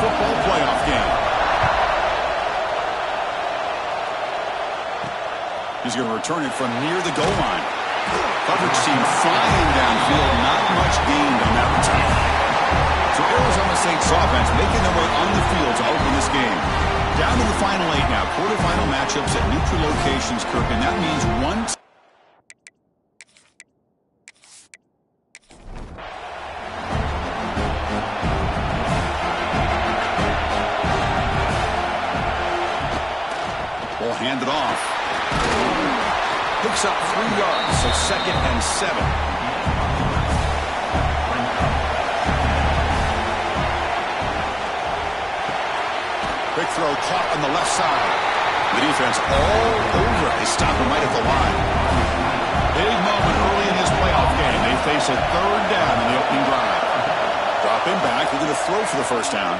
football playoff game. He's going to return it from near the goal line. Coverage team flying downfield. Not much gained on that return. So Arizona State's offense making their way on the field to open this game. Down to the final 8 now. Quarterfinal matchups at neutral locations, Kirk, and that means one. Ball handed off. Picks up 3 yards, so 2nd and 7. Big throw caught on the left side. The defense all over. They stop him right at the line. Big moment early in this playoff game. They face a 3rd down in the opening drive. Drop him back. They're going to throw for the 1st down.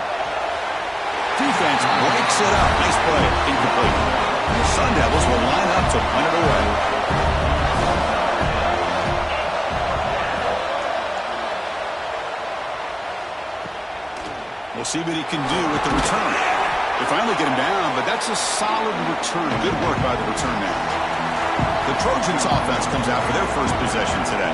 Defense breaks it up. Nice play. Incomplete. The Sun Devils will line up to punt it away. We'll see what he can do with the return. They finally get him down, but that's a solid return. Good work by the return man. The Trojans offense comes out for their first possession today.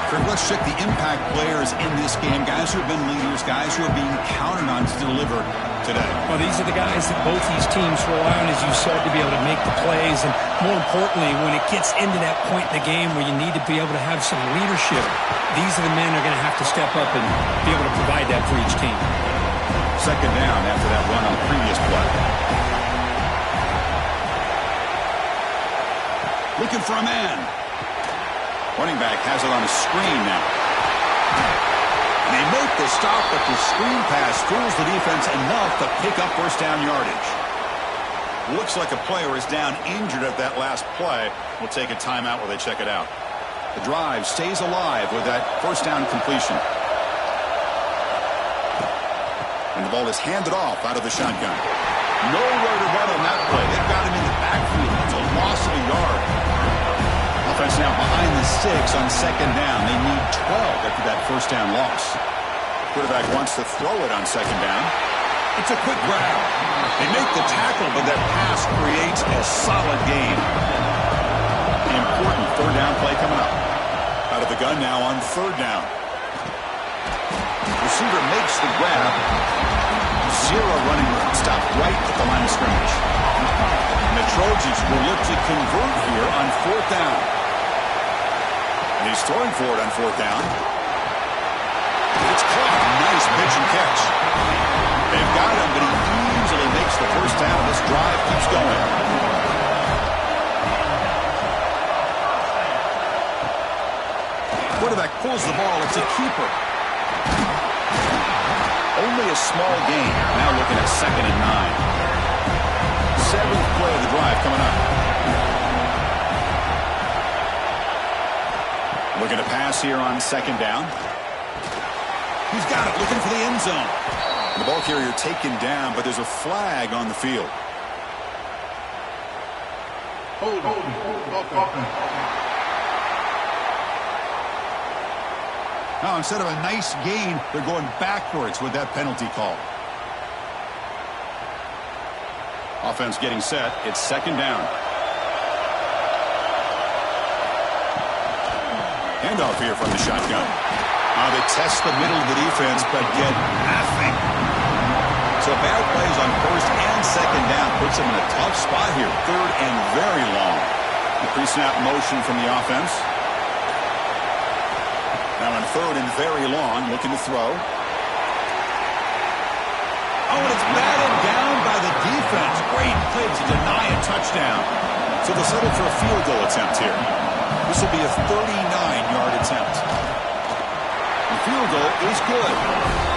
Kirk, let's check the impact players in this game. Guys who have been leaders, guys who are being counted on to deliver today. Well, these are the guys that both these teams rely on, as you said, to be able to make the plays. And more importantly, when it gets into that point in the game where you need to be able to have some leadership, these are the men who are going to have to step up and be able to provide that for each team. 2nd down after that run on the previous play. Looking for a man. Running back has it on a screen now. And they make the stop, but the screen pass fools the defense enough to pick up 1st down yardage. Looks like a player is down injured at that last play. We'll take a timeout while they check it out. The drive stays alive with that 1st down completion. And the ball is handed off out of the shotgun. Nowhere to run on that play. They've got him in the backfield. It's a loss of a yard. Offense now behind the 6 on 2nd down. They need 12 after that 1st down loss. Quarterback wants to throw it on 2nd down. It's a quick grab. They make the tackle, but that pass creates a solid gain. The important 3rd down play coming up. Out of the gun now on 3rd down. Receiver makes the grab. 0 running room. Stopped right at the line of scrimmage. And the Trojans will look to convert here on 4th down. And he's throwing for it on 4th down. It's caught. Nice pitch and catch. They've got him, but he easily makes the 1st down. This drive keeps going. Quarterback pulls the ball. It's a keeper. Only a small gain. Now looking at 2nd and 9. 7th play of the drive coming up. Looking to pass here on 2nd down. He's got it, looking for the end zone. The ball carrier taken down, but there's a flag on the field. Hold on. Now, instead of a nice gain, they're going backwards with that penalty call. Offense getting set. It's 2nd down. Handoff here from the shotgun. They test the middle of the defense, but get nothing. So bad plays on 1st and 2nd down puts them in a tough spot here. 3rd and very long. The pre-snap motion from the offense. Now on 3rd and very long, looking to throw. Oh, and it's batted down by the defense. Great play to deny a touchdown. So they'll settle for a field goal attempt here. This will be a 39-yard attempt. The field goal is good.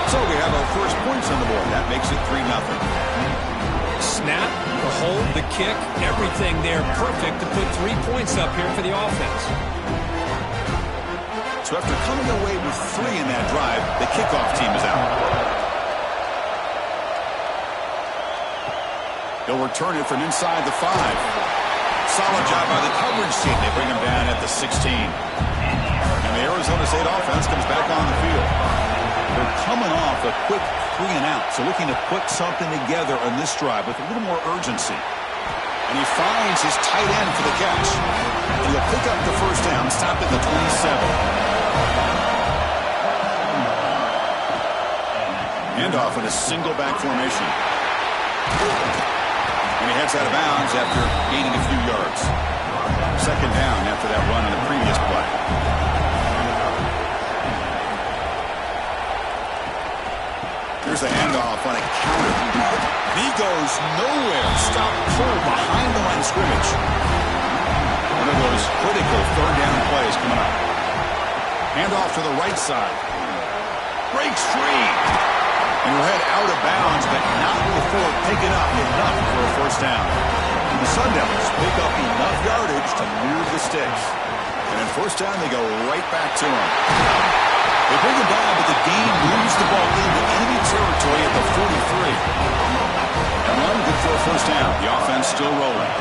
So we have our first points on the board. That makes it 3-0. Snap, the hold, the kick, everything there perfect to put 3 points up here for the offense. So after coming away with 3 in that drive, the kickoff team is out. They'll return it from inside the 5. Solid job by the coverage team. They bring him down at the 16. And the Arizona State offense comes back on the field. They're coming off a quick 3 and out, so looking to put something together on this drive with a little more urgency. And he finds his tight end for the catch. And he'll pick up the first down, stop at the 27. Handoff in a single back formation. And he heads out of bounds after gaining a few yards. Second down after that run on the previous play. Here's a handoff on a counter. And he goes nowhere. Stop pull behind the line of scrimmage. One of those critical third down plays coming up. Handoff to the right side. Breaks free. And he'll head out of bounds, but not before picking up enough for a first down. The Sun Devils pick up enough yardage to move the sticks. And in first down, they go right back to him. They bring him down, but the game moves the ball into enemy territory at the 43. And one good for a first down. The offense still rolling.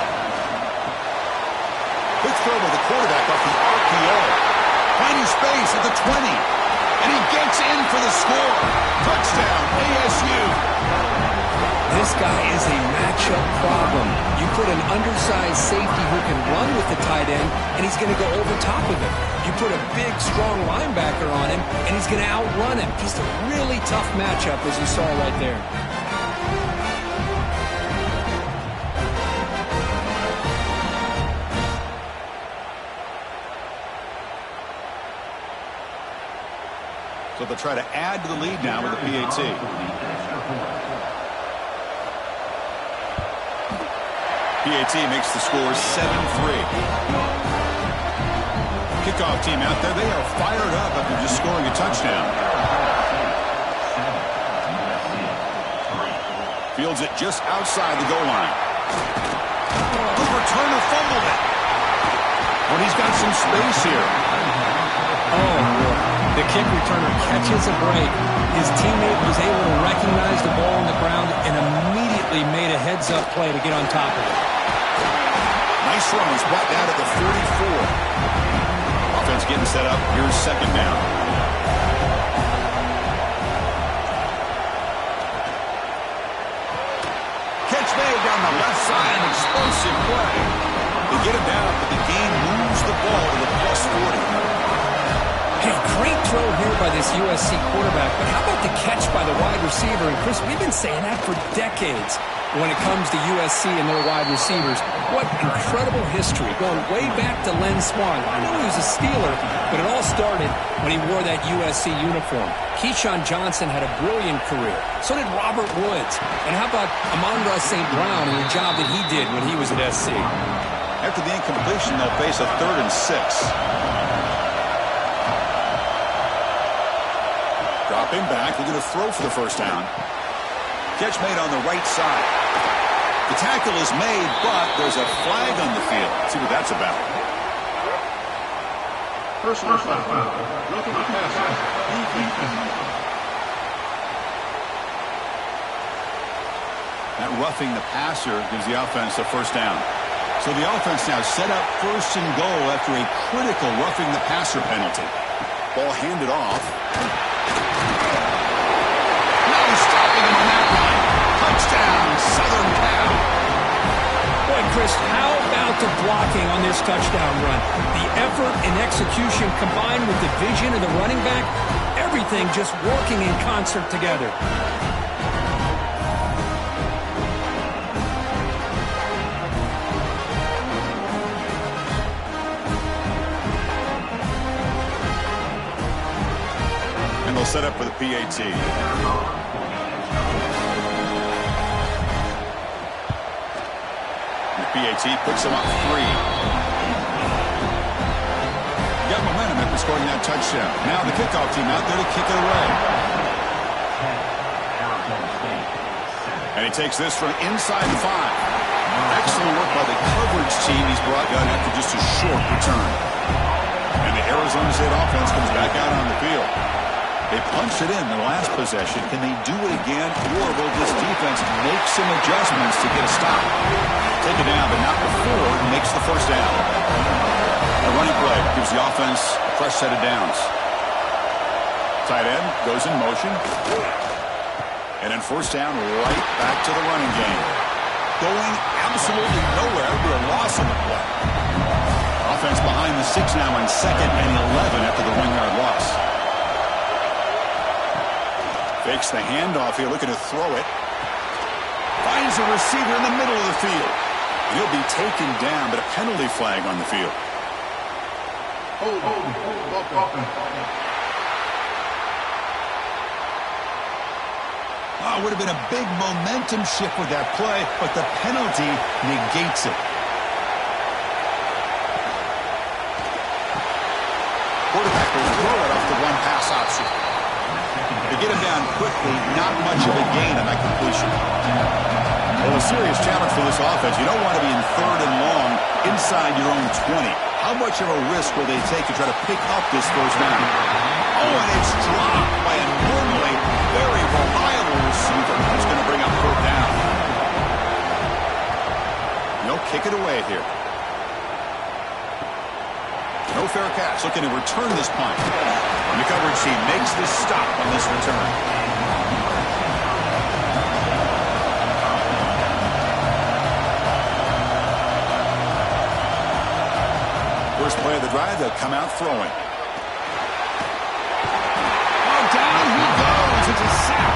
Quick throw by the quarterback off the RPO. Finding space at the 20. And he gets in for the score. Touchdown, ASU. This guy is a matchup problem. You put an undersized safety who can run with the tight end, and he's going to go over top of him. You put a big, strong linebacker on him, and he's going to outrun him. Just a really tough matchup, as you saw right there. So they'll try to add to the lead now with the PAT. PAT makes the score 7-3. Kickoff team out there. They are fired up after just scoring a touchdown. Fields it just outside the goal line. The returner fumbled it. But he's got some space here. Oh, boy. The kick returner catches a break. His teammate was able to recognize the ball on the ground and immediately made a heads-up play to get on top of it. Nice run. He's brought down to the 44. Offense getting set up. Here's second down. Catch made down the left side. An explosive play. They get him down, but the game moves the ball to the plus 40. Hey, great throw here by this USC quarterback, but how about the catch by the wide receiver? And, Chris, we've been saying that for decades when it comes to USC and their wide receivers. What incredible history, going way back to Len Swan. I know he was a Steeler, but it all started when he wore that USC uniform. Keyshawn Johnson had a brilliant career. So did Robert Woods. And how about Amon-Ra St. Brown and the job that he did when he was at SC? After the incompletion, they'll face a 3rd and 6. Dropping back, they're going to throw for the first down. Catch made on the right side. The tackle is made, but there's a flag on the field. Let's see what that's about. Personal foul. Roughing the passer. That roughing the passer gives the offense a first down. So the offense now set up 1st and goal after a critical roughing the passer penalty. Ball handed off. Stopping him on that run. Touchdown, Southern Cal. Boy, Chris, how about the blocking on this touchdown run? The effort and execution combined with the vision of the running back, everything just working in concert together. And they'll set up for the PAT. PAT puts him up 3. Got momentum after scoring that touchdown. Now the kickoff team out there to kick it away. And he takes this from inside the 5. Excellent work by the coverage team. He's brought down after just a short return. And the Arizona State offense comes back out on the field. They punched it in the last possession. Can they do it again, or will this defense make some adjustments to get a stop? Take it down, but not before he makes the first down. A running play gives the offense a fresh set of downs. Tight end goes in motion. And then first down, right back to the running game. Going absolutely nowhere with a loss on the play. Offense behind the 6 now on 2nd and 11 after the 1-yard loss. Fakes the handoff here, looking to throw it. Finds a receiver in the middle of the field. And he'll be taken down, but a penalty flag on the field. Oh, would have been a big momentum shift with that play, but the penalty negates it. Quarterback will throw it off the one pass option. To get him down quickly, not much of a gain on that completion. Well, a serious challenge for this offense. You don't want to be in 3rd and long inside your own 20. How much of a risk will they take to try to pick up this first down? Oh, and it's dropped by a normally very reliable receiver. That's going to bring up 4th down. No, kick it away here. No fair catch. Looking to return this punt. And the coverage team makes the stop on this return. First play of the drive, they'll come out throwing. Oh, down he goes. It's a sack.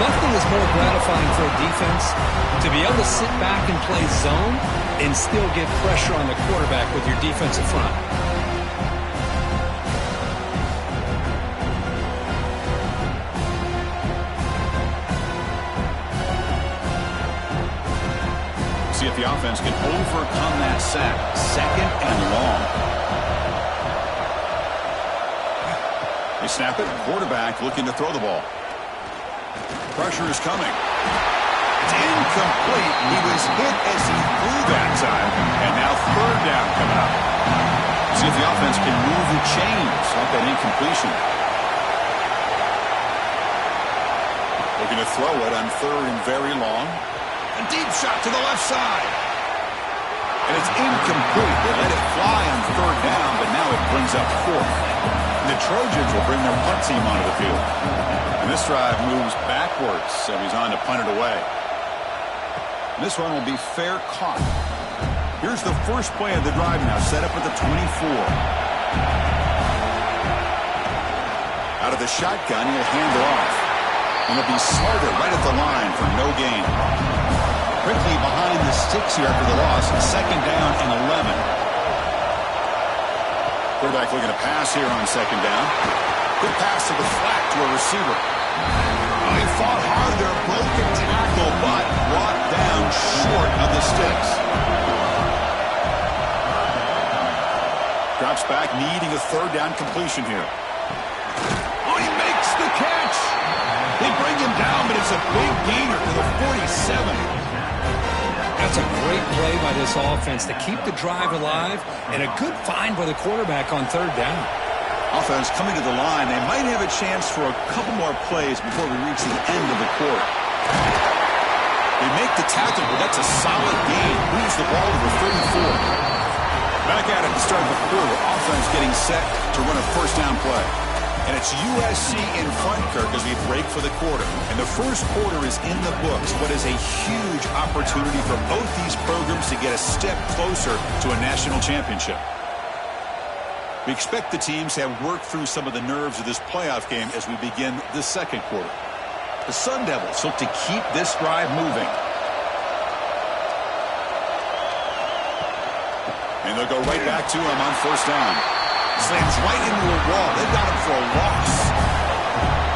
Nothing is more gratifying for a defense to be able to sit back and play zone and still get pressure on the quarterback with your defensive front. See if the offense can overcome that sack. 2nd and long. They snap it. Quarterback looking to throw the ball. Pressure is coming. It's incomplete. He was hit as he threw that time. And now 3rd down coming up. See if the offense can move the chains off that incompletion. Looking to throw it on 3rd and very long. A deep shot to the left side. And it's incomplete. They let it fly on 3rd down, but now it brings up 4th. And the Trojans will bring their punt team onto the field. And this drive moves backwards, so he's on to punt it away. And this one will be fair caught. Here's the first play of the drive now, set up at the 24. Out of the shotgun, he'll hand it off. And he'll be smarter right at the line for no gain. Quickly behind the sticks here after the loss. 2nd down and 11. Quarterback looking to pass here on 2nd down. Good pass to the flat to a receiver. Oh, he fought hard there. Broken tackle, but brought down short of the sticks. Drops back, needing a 3rd down completion here. Oh, he makes the catch. They bring him down, but it's a big gainer to the 47. That's a great play by this offense to keep the drive alive, and a good find by the quarterback on 3rd down. Offense coming to the line. They might have a chance for a couple more plays before we reach the end of the quarter. They make the tackle, but that's a solid gain. Moves the ball to the 34. Back at it to start the quarter. Offense getting set to run a first down play. And it's USC in front, Kirk, as we break for the quarter. And the first quarter is in the books. What is a huge opportunity for both these programs to get a step closer to a national championship. We expect the teams to have worked through some of the nerves of this playoff game as we begin the second quarter. The Sun Devils look to keep this drive moving. And they'll go right back to him on first down. Slams right into a wall. They got him for a loss.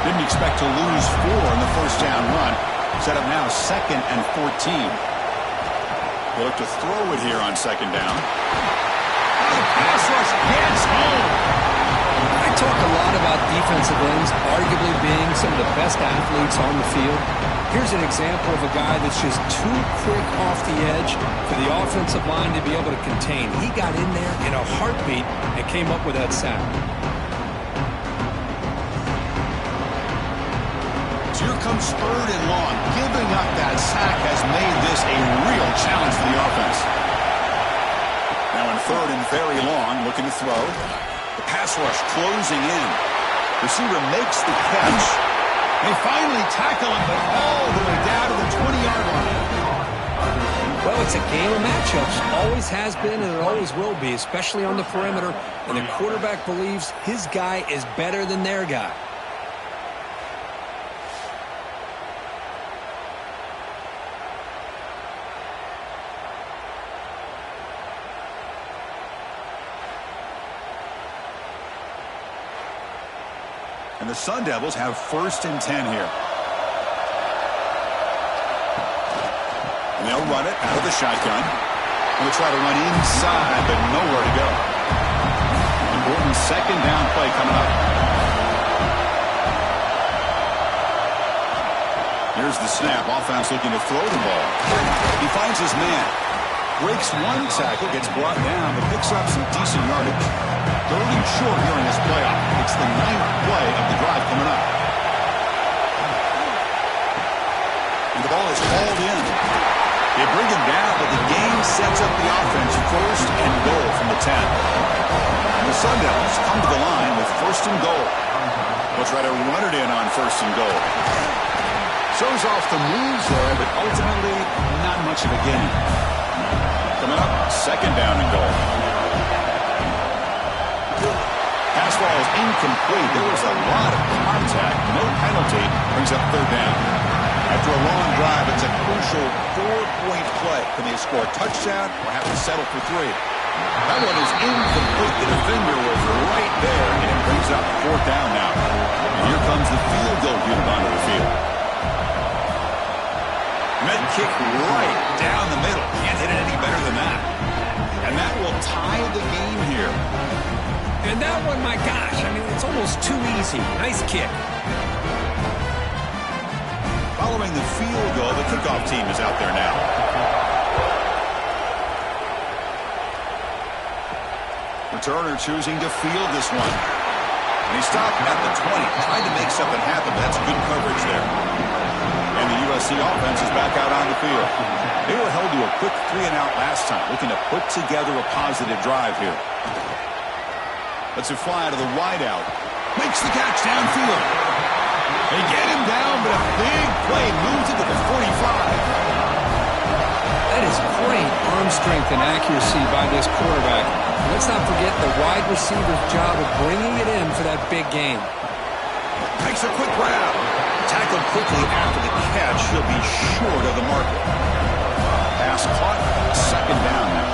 Didn't expect to lose 4 in the first down run. Set up now 2nd and 14. They look to throw it here on 2nd down. The pass rush gets home. I talk a lot about defensive ends arguably being some of the best athletes on the field. Here's an example of a guy that's just too quick off the edge for the offensive line to be able to contain. He got in there in a heartbeat and came up with that sack. So here comes 3rd and long. Giving up that sack has made this a real challenge for the offense. Now in 3rd and very long, looking to throw. The pass rush closing in. Receiver makes the catch. They finally tackle him, but all the way down to the 20-yard line. Well, it's a game of matchups. Always has been and it always will be, especially on the perimeter. And the quarterback believes his guy is better than their guy. And the Sun Devils have 1st and 10 here. And they'll run it out of the shotgun. They'll try to run inside, but nowhere to go. Important 2nd down play coming up. Here's the snap. Offense looking to throw the ball. He finds his man. Breaks one tackle, gets brought down, but picks up some decent yardage. 3rd and short here in this playoff. It's the 9th play of the drive coming up. And the ball is hauled in. They bring him down, but the game sets up the offense 1st and goal from the 10. And the Sun Devils come to the line with 1st and goal. They'll try to run it in on 1st and goal. Shows off the moves there, but ultimately not much of a gain. Coming up, 2nd down and goal. Pass ball is incomplete. There was a lot of contact. No penalty. Brings up 3rd down. After a long drive, it's a crucial 4-point play. Can they score a touchdown or have to settle for 3? That one is incomplete. The defender was right there, and it brings up 4th down now. And here comes the field goal unit onto the field. Med kick right down the middle. Can't hit it any better than that. And that will tie the game here. And that one, my gosh, I mean, it's almost too easy. Nice kick. Following the field goal, the kickoff team is out there now. Returner choosing to field this one. And he stopped at the 20, trying to make something happen, but that's good coverage there. And the USC offense is back out on the field. They were held to a quick 3-and-out last time, looking to put together a positive drive here. Lets it fly to the wideout. Makes the catch downfield. They get him down, but a big play moves it to the 45. That is great arm strength and accuracy by this quarterback. Let's not forget the wide receiver's job of bringing it in for that big game. Makes a quick grab. Tackled quickly after the catch. He'll be short of the marker. Pass caught. 2nd down now.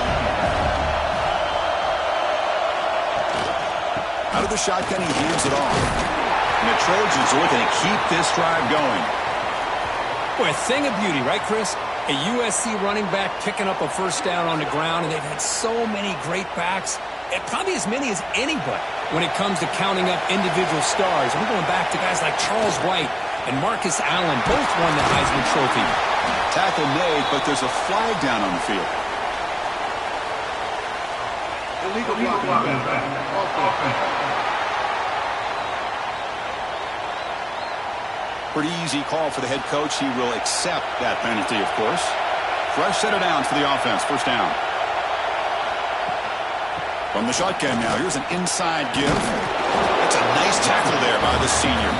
Out of the shotgun, he hands it off. And the Trojans are looking to keep this drive going. Boy, a thing of beauty, right, Chris? A USC running back picking up a 1st down on the ground, and they've had so many great backs, and probably as many as anybody when it comes to counting up individual stars. We're going back to guys like Charles White and Marcus Allen, both won the Heisman Trophy. Tackle made, but there's a flag down on the field. Illegal blocking. Pretty easy call for the head coach. He will accept that penalty, of course. Fresh set of downs for the offense. 1st down. From the shotgun now, here's an inside give. That's a nice tackle there by the senior.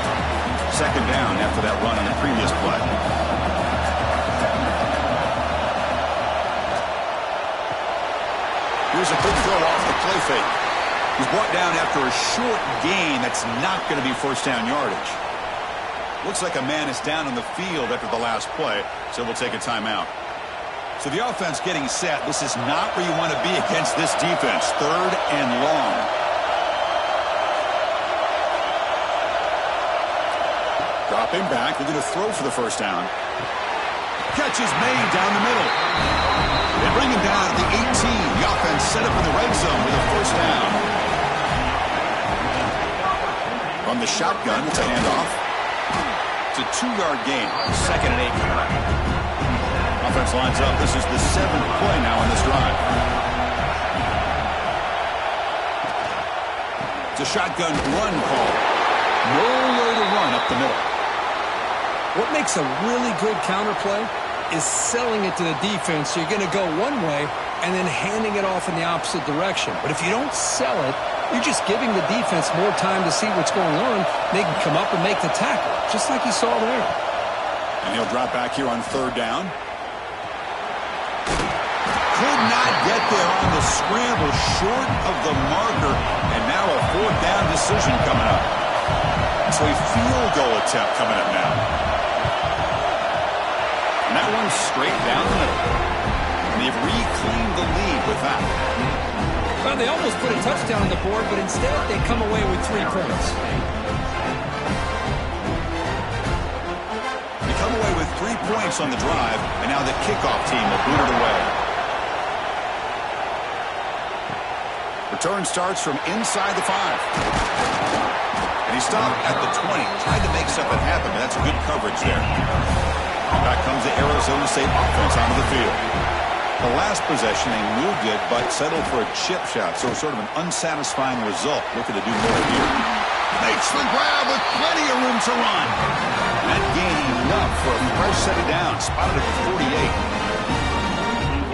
2nd down after that run on the previous play. Here's a quick throw off the play fake. He's brought down after a short gain. That's not going to be 1st down yardage. Looks like a man is down on the field after the last play, so we'll take a timeout. So the offense getting set. This is not where you want to be against this defense. 3rd and long. Dropping back. They're going to throw for the 1st down. Catch is made down the middle. They bring him down at the 18. The offense set up in the red zone with a 1st down. From the shotgun, it's a handoff. It's a 2-yard gain. 2nd and 8 coming up. Offense lines up. This is the 7th play now in this drive. It's a shotgun run call. No way to run up the middle. What makes a really good counter play is selling it to the defense. So you're going to go one way and then handing it off in the opposite direction. But if you don't sell it, You're just giving the defense more time to see what's going on. They can come up and make the tackle, just like you saw there. And he'll drop back here on third down. Could not get there on the scramble, short of the marker, and now a fourth down decision coming up. So a field goal attempt coming up now. And that one's straight down the middle. And they've reclaimed the lead with that. Well, they almost put a touchdown on the board, but instead they come away with 3 points. They come away with 3 points on the drive, and now the kickoff team will boot it away. Return starts from inside the 5. And he stopped at the 20. Tried to make something happen, but that's good coverage there. Back comes the Arizona State offense onto the field. The last possession, they moved it, but settled for a chip shot, so sort of an unsatisfying result. Looking to do more here. Makes the grab with plenty of room to run. That gain enough for a fresh set of downs. Spotted at the 48.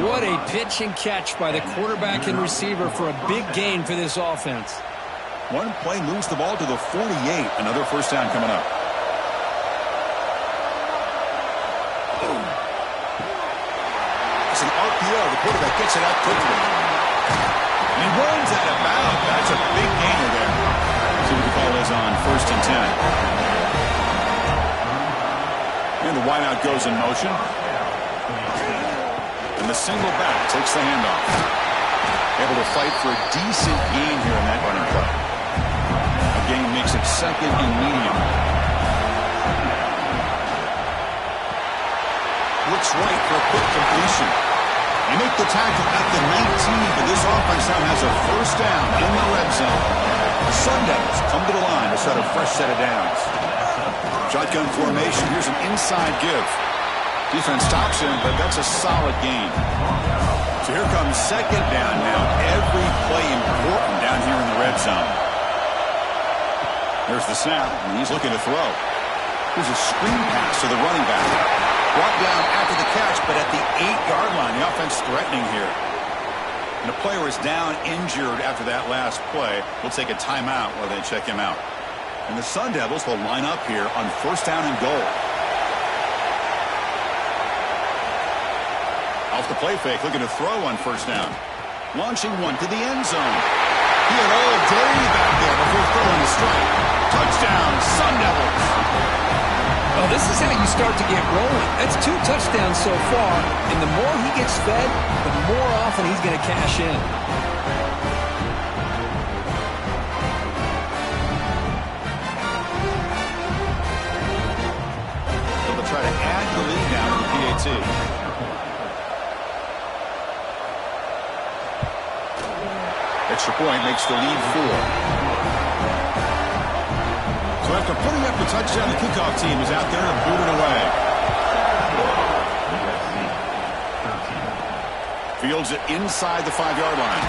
What a pitch and catch by the quarterback and receiver for a big gain for this offense. One play moves the ball to the 48. Another first down coming up. It's an RPO. The quarterback gets it out quickly. And he runs out of bounds. That's a big gainer there. See what the call is on 1st and 10. And the wideout goes in motion. And the single back takes the handoff. Able to fight for a decent gain here in that running play. A gain makes it 2nd and medium. Looks right for a quick completion. They make the tackle at the 19, but this offense now has a first down in the red zone. The Sun Devils come to the line to set a fresh set of downs. Shotgun formation. Here's an inside give. Defense stops him, but that's a solid gain. So here comes 2nd down now. Every play important down here in the red zone. There's the snap, and he's looking to throw. Here's a screen pass to the running back. Brought down after the catch, but at the 8-yard line, the offense threatening here. And the player is down injured after that last play. We'll take a timeout while they check him out. And the Sun Devils will line up here on 1st down and goal. Off the play fake, looking to throw on 1st down. Launching one to the end zone. He had all day back there before throwing the strike. Touchdown, Sun Devils. Well, this is how you start to get rolling. That's 2 touchdowns so far, and the more he gets fed, the more often he's going to cash in. They'll try to add the lead now to the PAT. Extra point makes the lead 4. So after putting up the touchdown, the kickoff team is out there and booted away. Fields it inside the 5-yard line.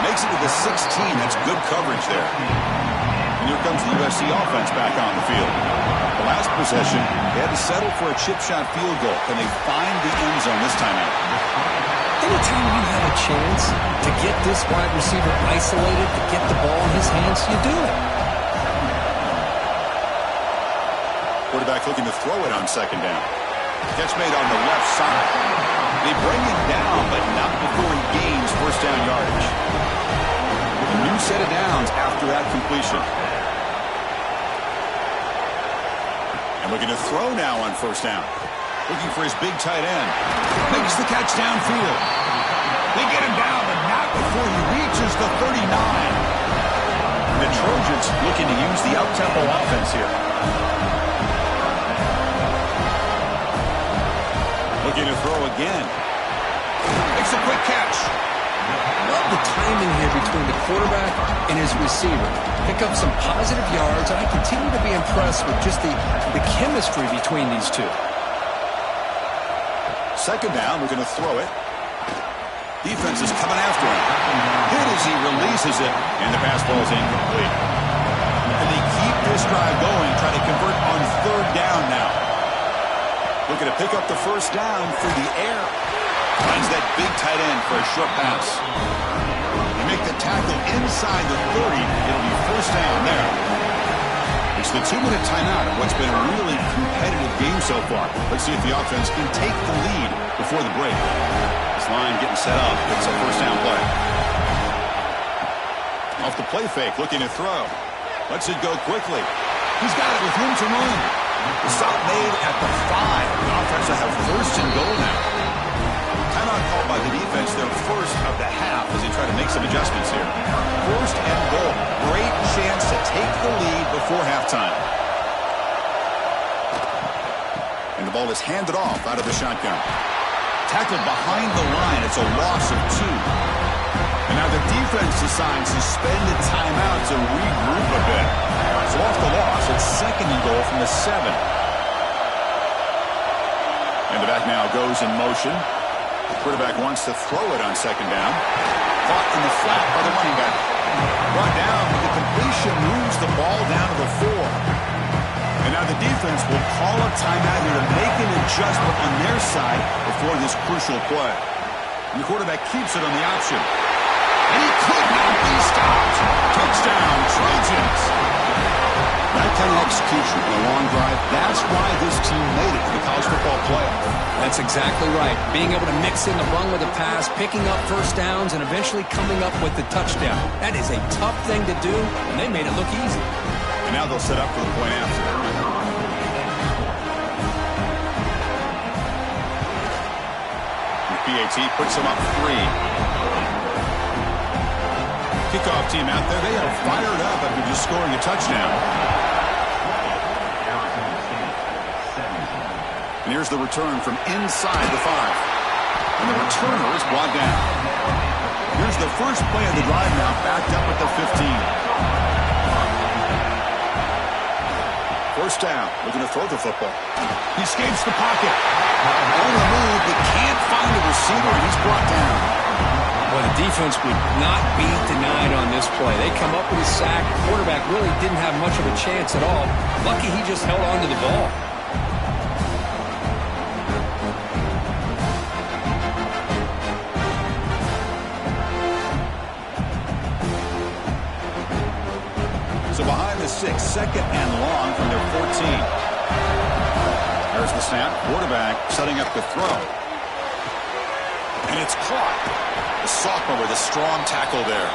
Makes it to the 16. That's good coverage there. And here comes the USC offense back on the field. The last possession, they had to settle for a chip shot field goal. Can they find the end zone this time out? Anytime you have a chance to get this wide receiver isolated, to get the ball in his hands, you do it. Quarterback looking to throw it on 2nd down. Catch made on the left side. They bring him down, but not before he gains 1st down yardage. A new set of downs after that completion. And looking to throw now on 1st down. Looking for his big tight end. Makes the catch downfield. They get him down, but not before he reaches the 39. And the Trojans looking to use the up-tempo offense here. Looking to throw again. Makes a quick catch. Love the timing here between the quarterback and his receiver. Pick up some positive yards, and I continue to be impressed with just the chemistry between these two. 2nd down, we're going to throw it. Defense is coming after him. Hit as he releases it, and the pass ball is incomplete. And they keep this drive going, trying to convert on 3rd down now. Looking to pick up the 1st down through the air. Finds that big tight end for a short pass. He make the tackle inside the 30. It'll be first down there. It's the 2-minute timeout of what's been a really competitive game so far. Let's see if the offense can take the lead before the break. This line getting set up. It's a first down play. Off the play fake, looking to throw. Lets it go quickly. He's got it with room to run. The stop made at the 5. The offense will have first and goal now. Timeout called by the defense, their first of the half as they try to make some adjustments here. First and goal. Great chance to take the lead before halftime. And the ball is handed off out of the shotgun. Tackled behind the line. It's a loss of 2. And now the defense decides suspended timeout to regroup a bit. So off the loss, it's second and goal from the 7. And the back now goes in motion. The quarterback wants to throw it on second down. Caught in the flat by the running back. Brought down, but the completion moves the ball down to the 4. And now the defense will call a timeout here to make an adjustment on their side before this crucial play. And the quarterback keeps it on the option. And he could not be stopped. Touchdown, Trojans. That kind of execution in a long drive, that's why this team made it to the college football playoff. That's exactly right. Being able to mix in the run with the pass, picking up first downs, and eventually coming up with the touchdown. That is a tough thing to do, and they made it look easy. And now they'll set up for the point after. The PAT puts them up 3. Kickoff team out there, they are fired up after just scoring a touchdown. And here's the return from inside the 5. And the returner is brought down. Here's the first play of the drive now, backed up at the 15. First down, looking to throw the football. He escapes the pocket. On the move, but can't find a receiver, and he's brought down. Well, the defense would not be denied on this play. They come up with a sack. The quarterback really didn't have much of a chance at all. Lucky he just held on to the ball. So behind the 6, second and long from their 14. There's the snap. Quarterback setting up the throw. And it's caught. The sophomore with a strong tackle there.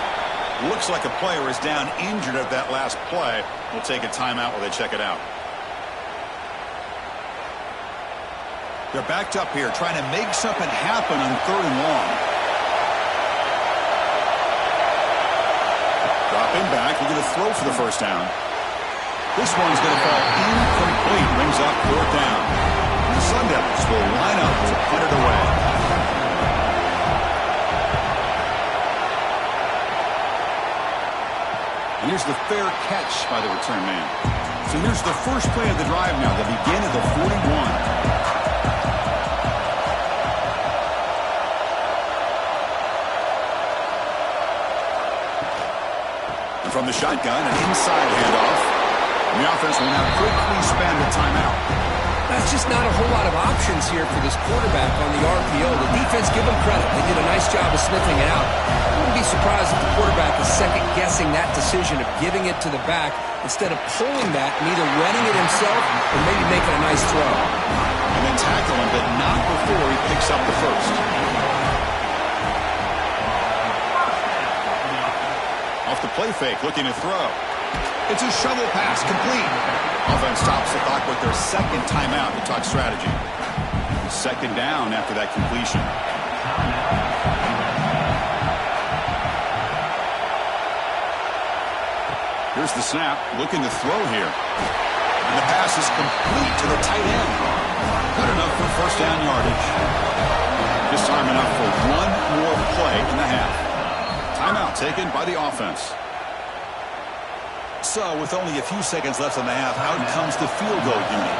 Looks like a player is down injured at that last play. We'll take a timeout while they check it out. They're backed up here trying to make something happen on third and long. Dropping back, looking to throw for the first down. This one's going to fall incomplete. Brings up fourth down. And the Sun Devils will line up to put it away. And here's the fair catch by the return man. So here's the first play of the drive now, the begin of the 41. And from the shotgun, an inside handoff. And the offense will now quickly spend a timeout. That's just not a whole lot of options here for this quarterback on the RPO. The defense, give them credit. They did a nice job of sniffing it out. I wouldn't be surprised if the quarterback is second-guessing that decision of giving it to the back instead of pulling that and either running it himself or maybe making a nice throw. And then tackle him, but not before he picks up the first. Off the play fake, looking to throw. It's a shovel pass, complete. Offense stops the clock with their second timeout to talk strategy. Second down after that completion. Here's the snap, looking to throw here. And the pass is complete to the tight end. Good enough for first down yardage. This time enough for one more play in the half. Timeout taken by the offense. So, with only a few seconds left in the half, out comes the field goal unit.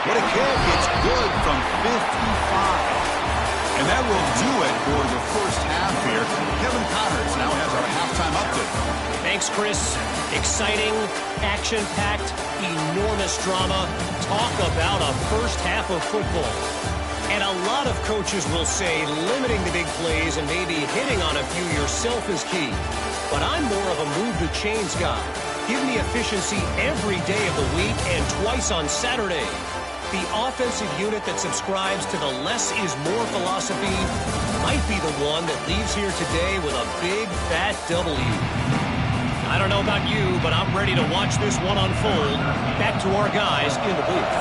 What a kick. It's good from 55. And that will do it for the first half here. Kevin Connors now has our halftime update. Thanks, Chris. Exciting, action-packed, enormous drama. Talk about a first half of football. And a lot of coaches will say limiting the big plays and maybe hitting on a few yourself is key. But I'm more of a move the chains guy. Give me efficiency every day of the week and twice on Saturday. The offensive unit that subscribes to the less is more philosophy might be the one that leaves here today with a big, fat W. I don't know about you, but I'm ready to watch this one unfold. Back to our guys in the booth.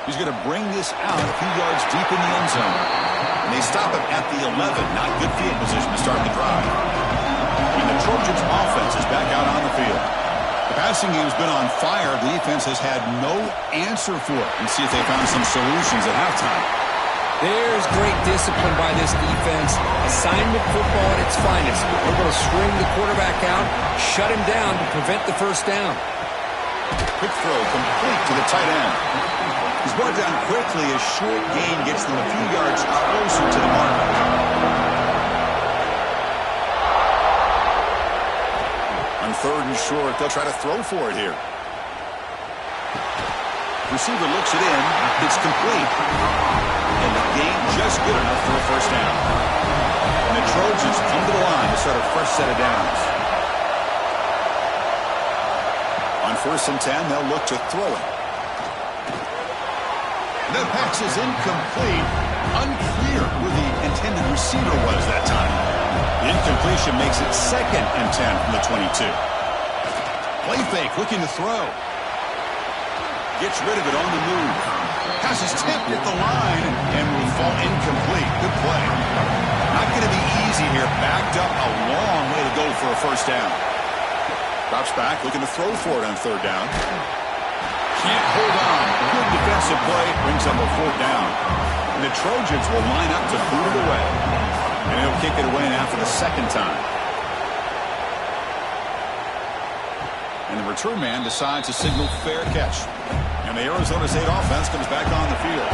He's going to bring this out a few yards deep in the end zone. And they stop him at the 11. Not good field position to start the drive. And the Trojans' offense is back out on the field. The passing game's been on fire. The defense has had no answer for it. And see if they found some solutions at halftime. There's great discipline by this defense. Assignment football at its finest. They're going to string the quarterback out, shut him down to prevent the first down. Quick throw complete to the tight end. He's brought down quickly. A short gain gets them a few yards closer to the mark. On 3rd and short, they'll try to throw for it here. Receiver looks it in. It's complete. And the gain just good enough for a first down. And the Trojans come to the line to start a fresh set of downs. On 1st and 10, they'll look to throw it. That pass is incomplete. Unclear who the intended receiver was that time. The incompletion makes it 2nd and 10 from the 22. Play fake, looking to throw. Gets rid of it on the move. Pass is tipped at the line and will fall incomplete. Good play. Not going to be easy here. Backed up a long way to go for a first down. Drops back, looking to throw for it on 3rd down. Can't hold on. Good defensive play. Brings up a 4th down. And the Trojans will line up to boot it away. And he'll kick it away now for the 2nd time. And the return man decides to signal fair catch. And the Arizona State offense comes back on the field.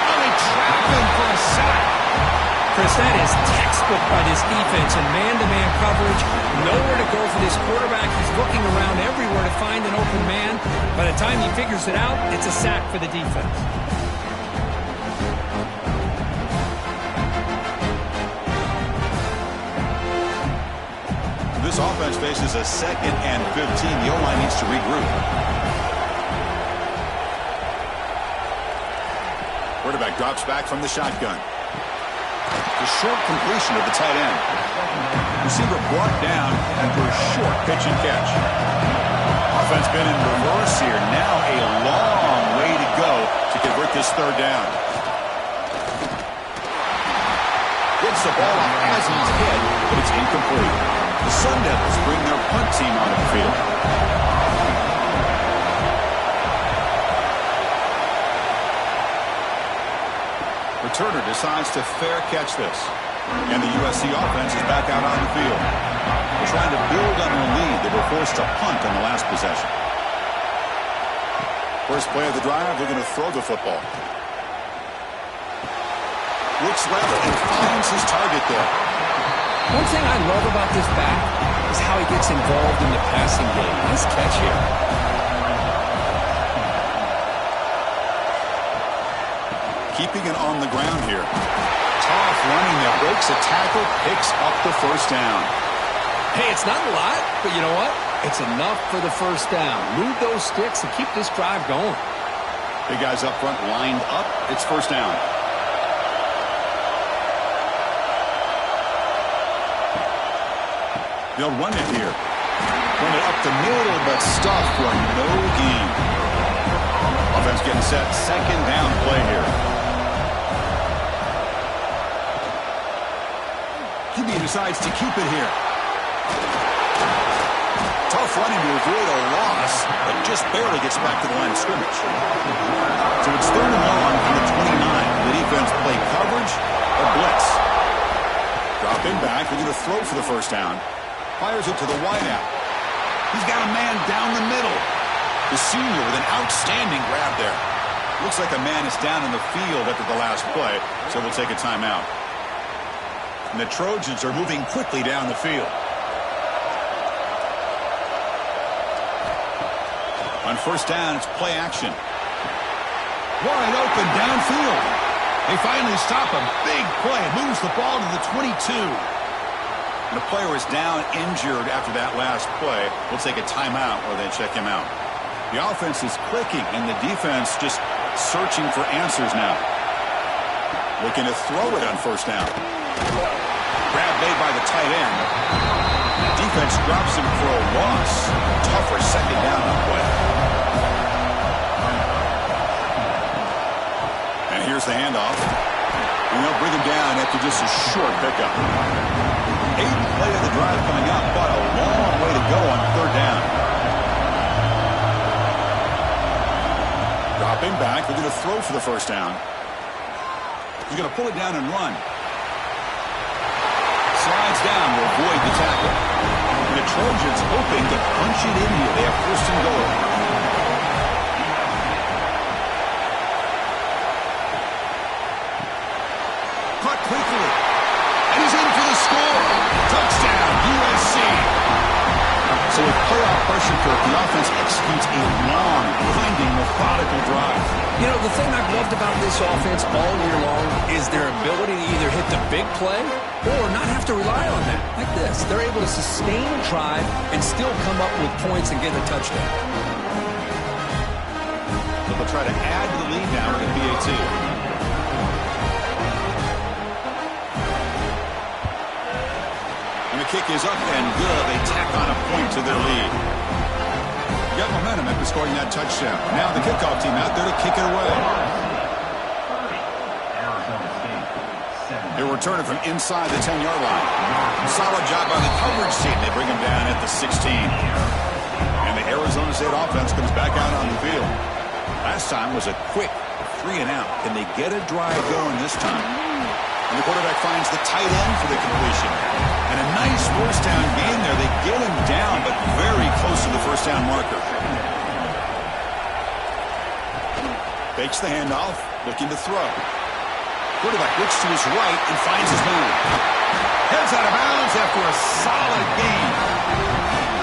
Oh, they trap him for a sack. Chris, that is textbook by this defense and man-to-man coverage. Nowhere to go for this quarterback. He's looking around everywhere to find an open man. By the time he figures it out, it's a sack for the defense. This offense faces a 2nd and 15. The O-line needs to regroup. Quarterback drops back from the shotgun. The short completion of the tight end. Receiver brought down after a short pitch and catch. Offense been in reverse here. Now a long way to go to convert this 3rd down. Gets the ball off as he's hit, but it's incomplete. The Sun Devils bring their punt team onto the field. Returner decides to fair catch this. And the USC offense is back out on the field. They're trying to build on their lead. They were forced to punt on the last possession. First play of the drive, they're going to throw the football. Looks left and finds his target there. One thing I love about this back is how he gets involved in the passing game. Nice catch here. Keeping it on the ground here. Tough running that breaks a tackle, picks up the first down. Hey, it's not a lot, but you know what? It's enough for the first down. Move those sticks and keep this drive going. Big guys up front lined up. It's first down. They'll run it here. Run it up the middle, but stuffed for no gain. Offense getting set. 2nd down play here. QB decides to keep it here. Tough running to avoid a loss, but just barely gets back to the line of scrimmage. So it's 3rd and long from the 29. The defense play coverage or blitz. Dropping back, they're going to throw for the first down. Fires it to the wideout. He's got a man down the middle. The senior with an outstanding grab there. Looks like a man is down in the field after the last play, so we'll take a timeout. And the Trojans are moving quickly down the field. first down, it's play action. Wide open downfield. They finally stop him. Big play. Moves the ball to the 22. And the player is down injured after that last play. We'll take a timeout or they check him out. The offense is clicking and the defense just searching for answers now. Looking to throw it on first down. Grab made by the tight end. Defense drops him for a loss. Tougher second down on play. And here's the handoff. And they'll bring him down after just a short pickup. 8th play of the drive coming up, but a long way to go on third down. Dropping back. They're going to throw for the first down. He's going to pull it down and run. Slides down to avoid the tackle. And the Trojans hoping to punch it in here. They have first and goal. Caught quickly. And he's in for the score. Touchdown, USC. So with playoff pressure, Kirk, the offense executes a long, winding, methodical drive. You know, the thing I've loved about this offense all year long is their ability to either hit the big play or not have to rely on that. Like this. They're able to sustain a drive and still come up with points and get a touchdown. So they'll try to add to the lead now with a PAT. And the kick is up and good. They tack on a point to their lead. Got momentum after scoring that touchdown. Now the kickoff team out there to kick it away. They return it from inside the 10-yard line. Solid job by the coverage team. They bring him down at the 16. And the Arizona State offense comes back out on the field. Last time was a quick 3 and out. Can they get a drive going this time? And the quarterback finds the tight end for the completion. And a nice first down gain there. They get him down, but very close to the first down marker. Fakes the handoff, looking to throw. Quarterback looks to his right and finds his man. Heads out of bounds after a solid gain.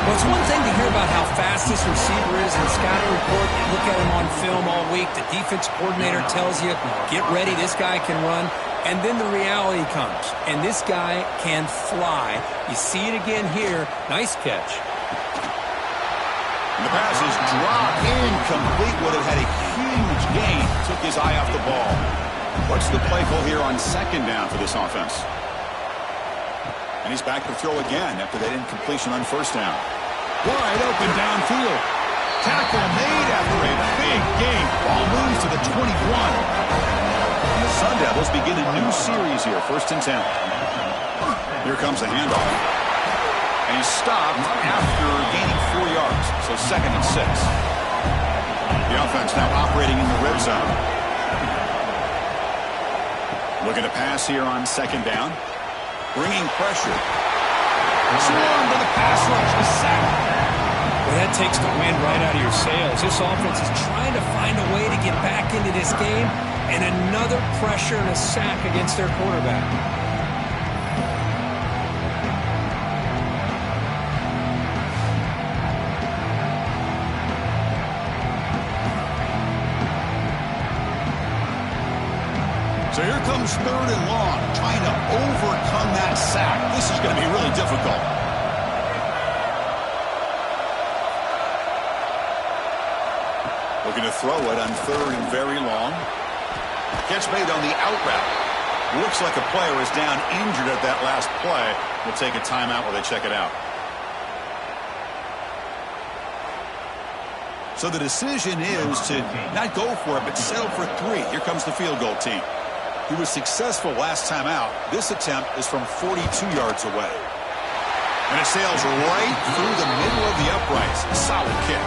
Well, it's one thing to hear about how fast this receiver is in the scouting report. You look at him on film all week. The defense coordinator tells you, get ready, this guy can run. And then the reality comes, and this guy can fly. You see it again here. Nice catch. And the pass is dropped incomplete. Would have had a huge gain. Took his eye off the ball. What's the play call here on second down for this offense? And he's back to throw again after that incompletion on first down. Wide open downfield. Tackle made after a big gain. Ball moves to the 21. The Sun Devils begin a new series here, 1st and 10. Here comes the handoff. And he's stopped after gaining 4 yards, so 2nd and 6. The offense now operating in the red zone. Looking to pass here on 2nd down. Bringing pressure. Swarmed to the pass rush, the sack. Well, that takes the wind right out of your sails. This offense is trying to find a way to get back into this game. And another pressure and a sack against their quarterback. So here comes 3rd and long, trying to overcome that sack. This is going to be really difficult. Looking to throw it on 3rd and very long. Catch made on the out route. Looks like a player is down injured at that last play. We'll take a timeout while they check it out. So the decision is to not go for it, but settle for 3. Here comes the field goal team. He was successful last time out. This attempt is from 42 yards away. And it sails right through the middle of the uprights. A solid kick.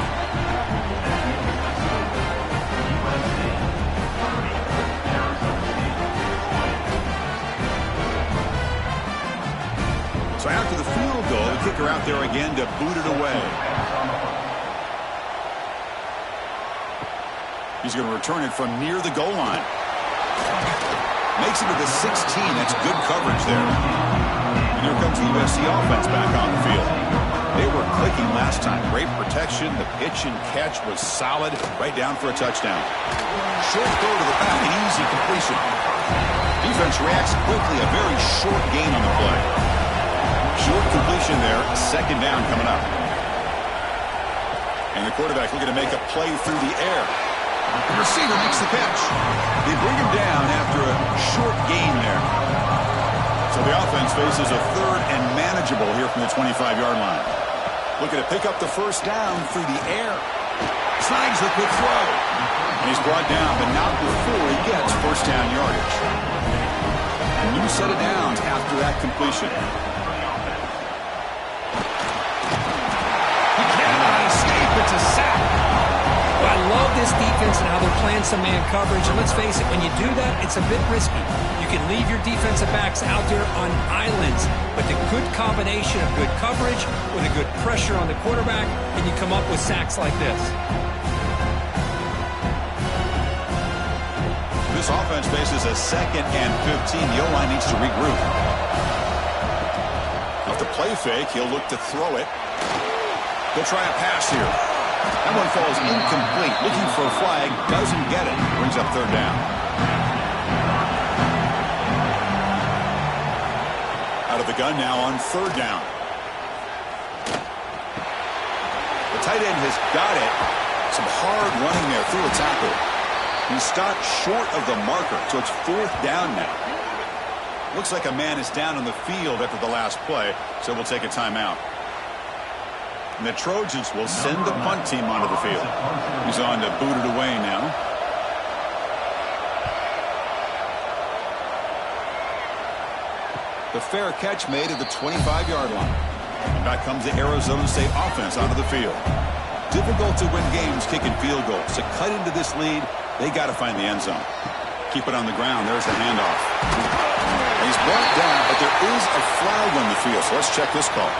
So after the field goal, the kicker out there again to boot it away. He's going to return it from near the goal line. Makes it to the 16. That's good coverage there. And here comes the USC offense back on the field. They were clicking last time. Great protection. The pitch and catch was solid. Right down for a touchdown. Short throw to the back. An easy completion. Defense reacts quickly. A very short gain on the play. Short completion there. Second down coming up. And the quarterback looking to make a play through the air. The receiver makes the catch. They bring him down after a short gain there. So the offense faces a third and manageable here from the 25-yard line. Looking to pick up the first down through the air. Snags the quick throw. And he's brought down, but not before he gets first down yardage. A new set of downs after that completion. He cannot escape. It's a sack. I love this defense and how they're playing some man coverage. And let's face it, when you do that, it's a bit risky. You can leave your defensive backs out there on islands, but the good combination of good coverage with a good pressure on the quarterback, and you come up with sacks like this. This offense faces a 2nd and 15. The O-line needs to regroup. Off the play fake, he'll look to throw it. He'll try a pass here. That one falls incomplete. Looking for a flag. Doesn't get it. Brings up third down. Out of the gun now on third down. The tight end has got it. Some hard running there through a tackle. He stopped short of the marker, so it's fourth down now. Looks like a man is down on the field after the last play, so we'll take a timeout. And the Trojans will send the punt team onto the field. He's on to boot it away now. The fair catch made at the 25-yard line. And back comes the Arizona State offense onto the field. Difficult to win games kicking field goals. To cut into this lead, they got to find the end zone. Keep it on the ground. There's the handoff. And he's brought down, but there is a flag on the field, so let's check this call.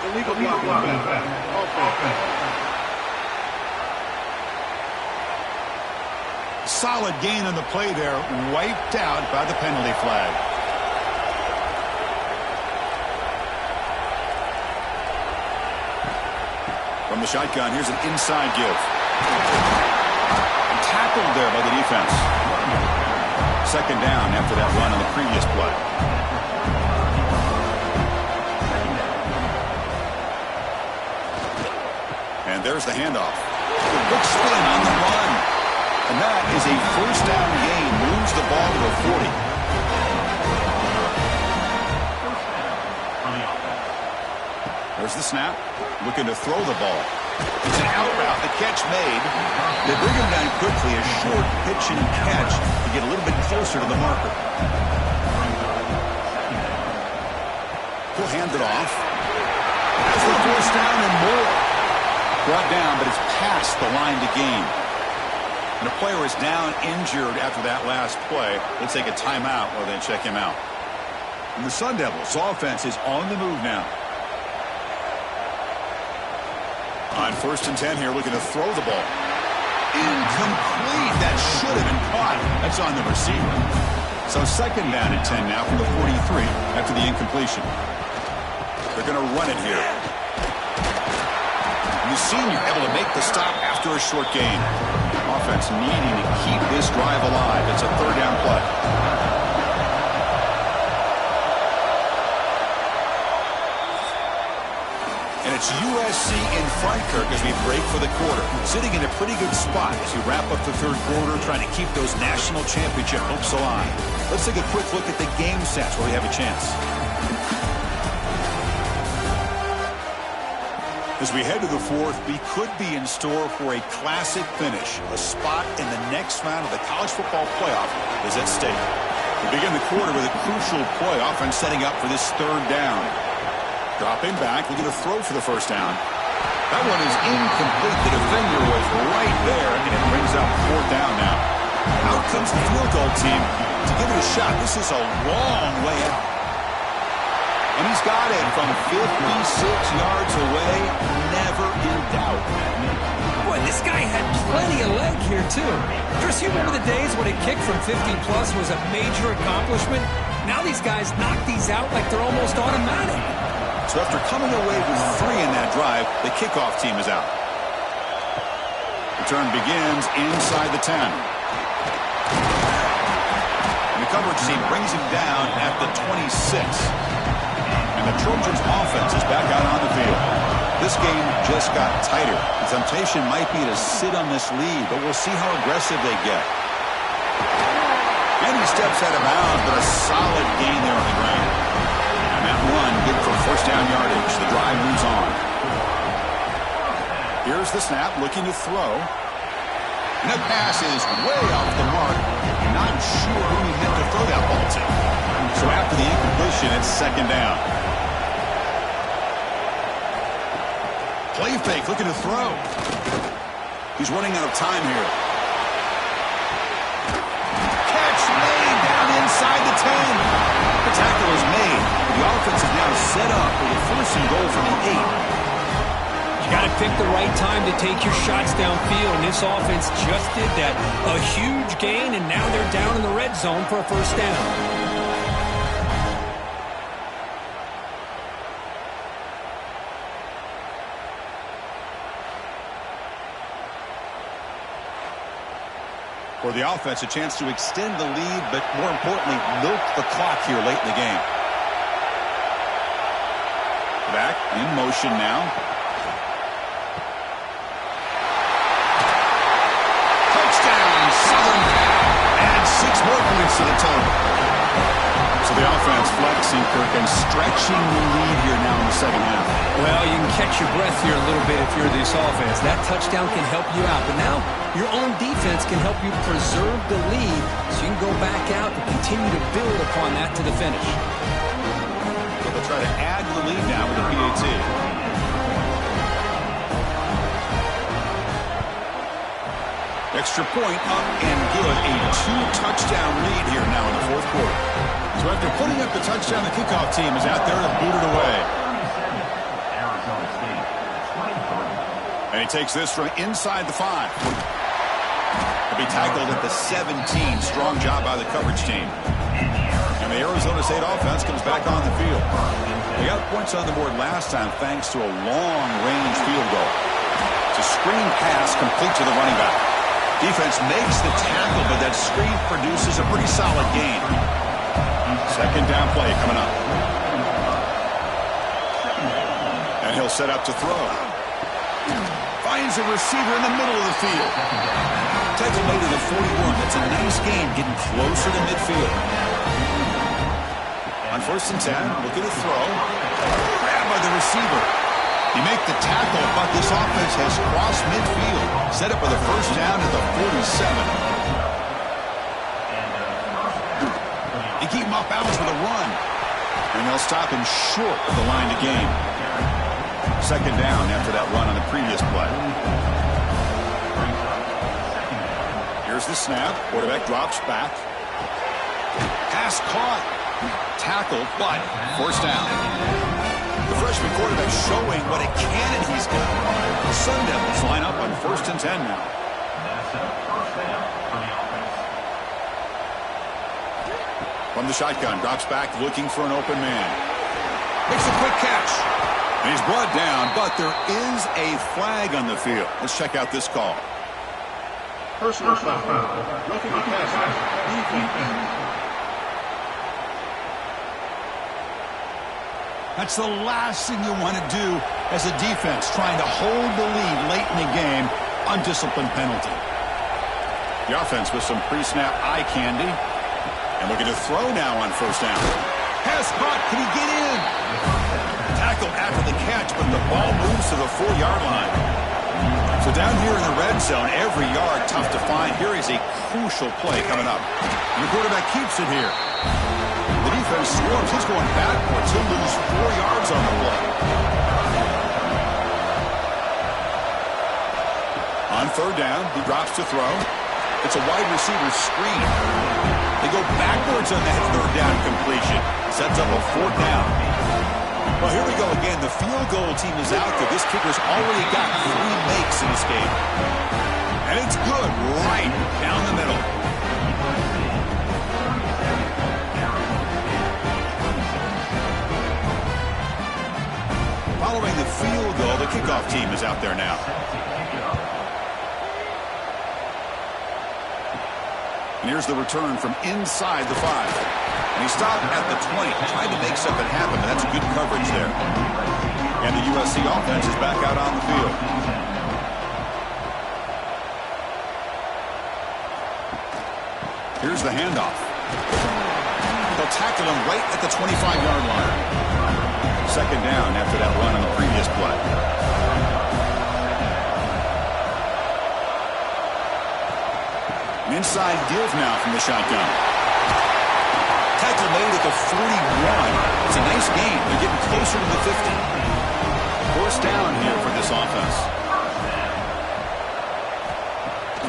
Illegal block. Solid gain on the play there. Wiped out by the penalty flag. From the shotgun, here's an inside give. Tackled there by the defense. Second down after that run on the previous play. And there's the handoff. The big spin on the run. And that is a first down gain. Moves the ball to the 40. There's the snap. Looking to throw the ball. It's an out route. The catch made. They bring him down quickly. A short pitch and catch to get a little bit closer to the marker. He'll hand it off. That's the first down and more. Brought down, but it's past the line to gain. And the player is down injured after that last play. They'll take a timeout while they check him out. And the Sun Devils offense is on the move now. On first and 10 here, looking to throw the ball. Incomplete. That should have been caught. That's on the receiver. So second down and 10 now from the 43 after the incompletion. They're going to run it here. And the senior able to make the stop after a short gain. Offense needing to keep this drive alive. It's a third down play. And it's USC in front, Kirk, as we break for the quarter. Sitting in a pretty good spot as we wrap up the third quarter, trying to keep those national championship hopes alive. Let's take a quick look at the game stats where we have a chance. As we head to the fourth, we could be in store for a classic finish. A spot in the next round of the college football playoff is at stake. We begin the quarter with a crucial play, offense setting up for this third down. Dropping back, looking to throw for the first down. That one is incomplete. The defender was right there, and it brings up fourth down now. Out comes the field goal team to give it a shot. This is a long way out. And he's got it from 56 yards away. Never in doubt. Boy, this guy had plenty of leg here, too. Chris, you remember the days when a kick from 50-plus was a major accomplishment? Now these guys knock these out like they're almost automatic. So after coming away with 3 in that drive, the kickoff team is out. Return begins inside the 10. And the coverage team brings him down at the 26. And the Trojans' offense is back out on the field. This game just got tighter. The temptation might be to sit on this lead, but we'll see how aggressive they get. And he steps out of bounds, but a solid gain there on the ground. And that run good for first down yardage. The drive moves on. Here's the snap, looking to throw. And the pass is way off the mark. Not sure who he meant to throw that ball to. So after the incompletion, it's second down. Play fake, looking to throw. He's running out of time here. Catch made down inside the 10. The tackle is made. The offense is now set up for the first and goal from the 8. You got to pick the right time to take your shots downfield, and this offense just did that. A huge gain, and now they're down in the red zone for a first down. For the offense, a chance to extend the lead, but more importantly, milk the clock here late in the game. Back in motion now. Touchdown, Southern. And 6 more points to the total. So the offense flexing, Kirk, and stretching the lead here now in the second half. Well, you can catch your breath here a little bit if you're this offense. That touchdown can help you out. But now your own defense can help you preserve the lead so you can go back out and continue to build upon that to the finish. So they'll try to add to the lead now with the PAT. Extra point up and good. A 2-touchdown lead here now in the fourth quarter. So after putting up the touchdown, the kickoff team is out there to boot it away. And he takes this from inside the 5. He'll be tackled at the 17. Strong job by the coverage team. And the Arizona State offense comes back on the field. They got points on the board last time thanks to a long-range field goal. It's a screen pass complete to the running back. Defense makes the tackle, but that screen produces a pretty solid gain. Second down play coming up. And he'll set up to throw. Finds a receiver in the middle of the field. Tackle made to the 41. That's a nice gain, getting closer to midfield. On first and 10, looking to throw. Grab by the receiver. You make the tackle, but this offense has crossed midfield. Set up with a first down at the 47. You keep him off balance with a run. And they'll stop him short of the line to gain. Second down after that run on the previous play. Here's the snap. Quarterback drops back. Pass caught. Tackle, but first down. The freshman quarterback showing what a cannon he's got. The Sun Devils line up on first and 10 now. From the shotgun, drops back looking for an open man. Makes a quick catch. And he's brought down, but there is a flag on the field. Let's check out this call. Personal foul. Roughing the passer. That's the last thing you want to do as a defense, trying to hold the lead late in the game. Undisciplined penalty. The offense with some pre-snap eye candy. And looking to throw now on first down. Pass caught. Can he get in? Tackle after the catch, but the ball moves to the 4-yard line. So down here in the red zone, every yard tough to find. Here is a crucial play coming up. And the quarterback keeps it here. The defense swarms. He's going backwards. He'll lose 4 yards on the play. On third down, he drops to throw. It's a wide receiver screen. They go backwards on that third down completion. Sets up a fourth down. Well, here we go again. The field goal team is out there. This kicker's already got 3 makes in this game. And it's good right down the middle. Following the field goal, the kickoff team is out there now. And here's the return from inside the 5. And he stopped at the 20, trying to make something happen, but that's good coverage there. And the USC offense is back out on the field. Here's the handoff. They'll tackle him right at the 25-yard line. Second down after that run on the previous play. An inside give now from the shotgun. Tackle made at the 41. It's a nice game. They're getting closer to the 50. First down here for this offense.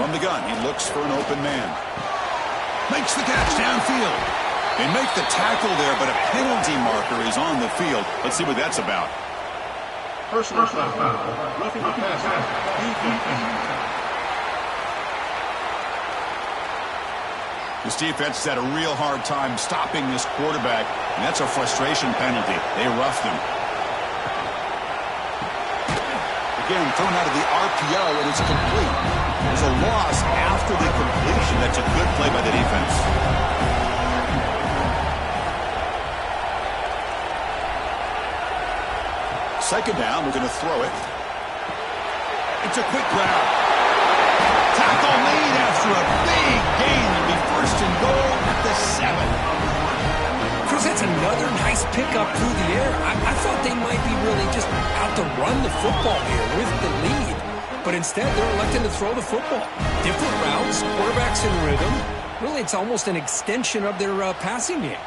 From the gun, he looks for an open man. Makes the catch downfield. They make the tackle there, but a penalty marker is on the field. Let's see what that's about. Personal foul. Roughing the passer. This defense has had a real hard time stopping this quarterback, and that's a frustration penalty. They roughed him. Again, thrown out of the RPO, and it's complete. There's a loss after the completion. That's a good play by the defense. Second down, we're going to throw it. It's a quick grab. Tackle made after a big gain. It'll be first and goal at the 7. Chris, that's another nice pickup through the air. I thought they might be really just out to run the football here with the lead. But instead, they're electing to throw the football. Different routes, quarterbacks in rhythm. Really, it's almost an extension of their passing game.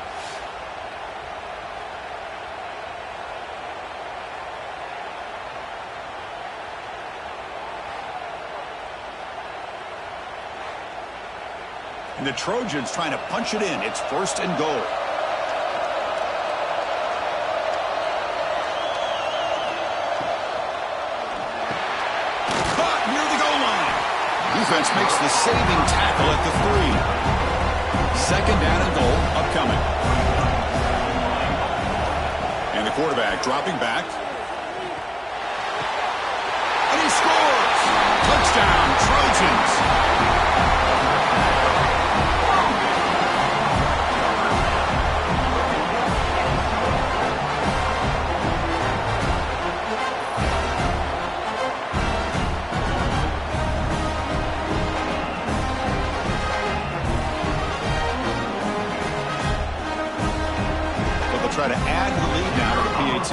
And the Trojans trying to punch it in. It's first and goal. Caught near the goal line. Defense makes the saving tackle at the 3. Second down and goal upcoming. And the quarterback dropping back. And he scores! Touchdown, Trojans! Try to add the lead now to the PAT.